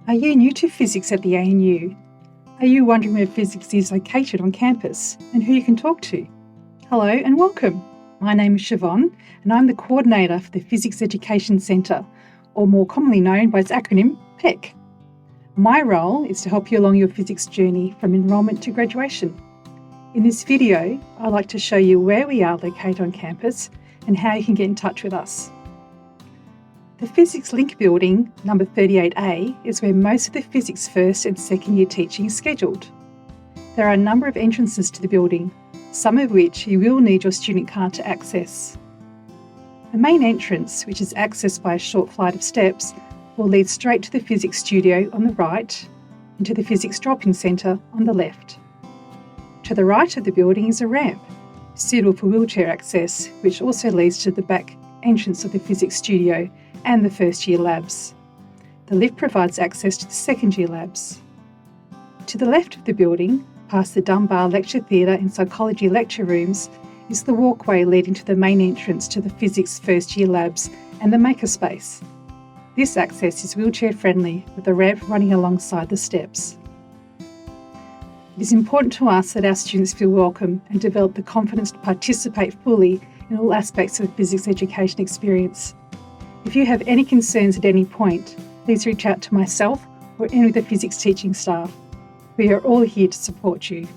Are you new to physics at the ANU? Are you wondering where physics is located on campus and who you can talk to? Hello and welcome. My name is Siobhan and I'm the coordinator for the Physics Education Centre, or more commonly known by its acronym, PEC. My role is to help you along your physics journey from enrolment to graduation. In this video, I'd like to show you where we are located on campus and how you can get in touch with us. The Physics Link building, number 38A, is where most of the physics first and second year teaching is scheduled. There are a number of entrances to the building, some of which you will need your student card to access. The main entrance, which is accessed by a short flight of steps, will lead straight to the physics studio on the right and to the physics drop-in centre on the left. To the right of the building is a ramp, suitable for wheelchair access, which also leads to the back entrance of the physics studio and the first year labs. The lift provides access to the second year labs. To the left of the building, past the Dunbar Lecture Theatre and Psychology lecture rooms, is the walkway leading to the main entrance to the physics first year labs and the makerspace. This access is wheelchair friendly with a ramp running alongside the steps. It is important to us that our students feel welcome and develop the confidence to participate fully in all aspects of the physics education experience. If you have any concerns at any point, please reach out to myself or any of the physics teaching staff. We are all here to support you.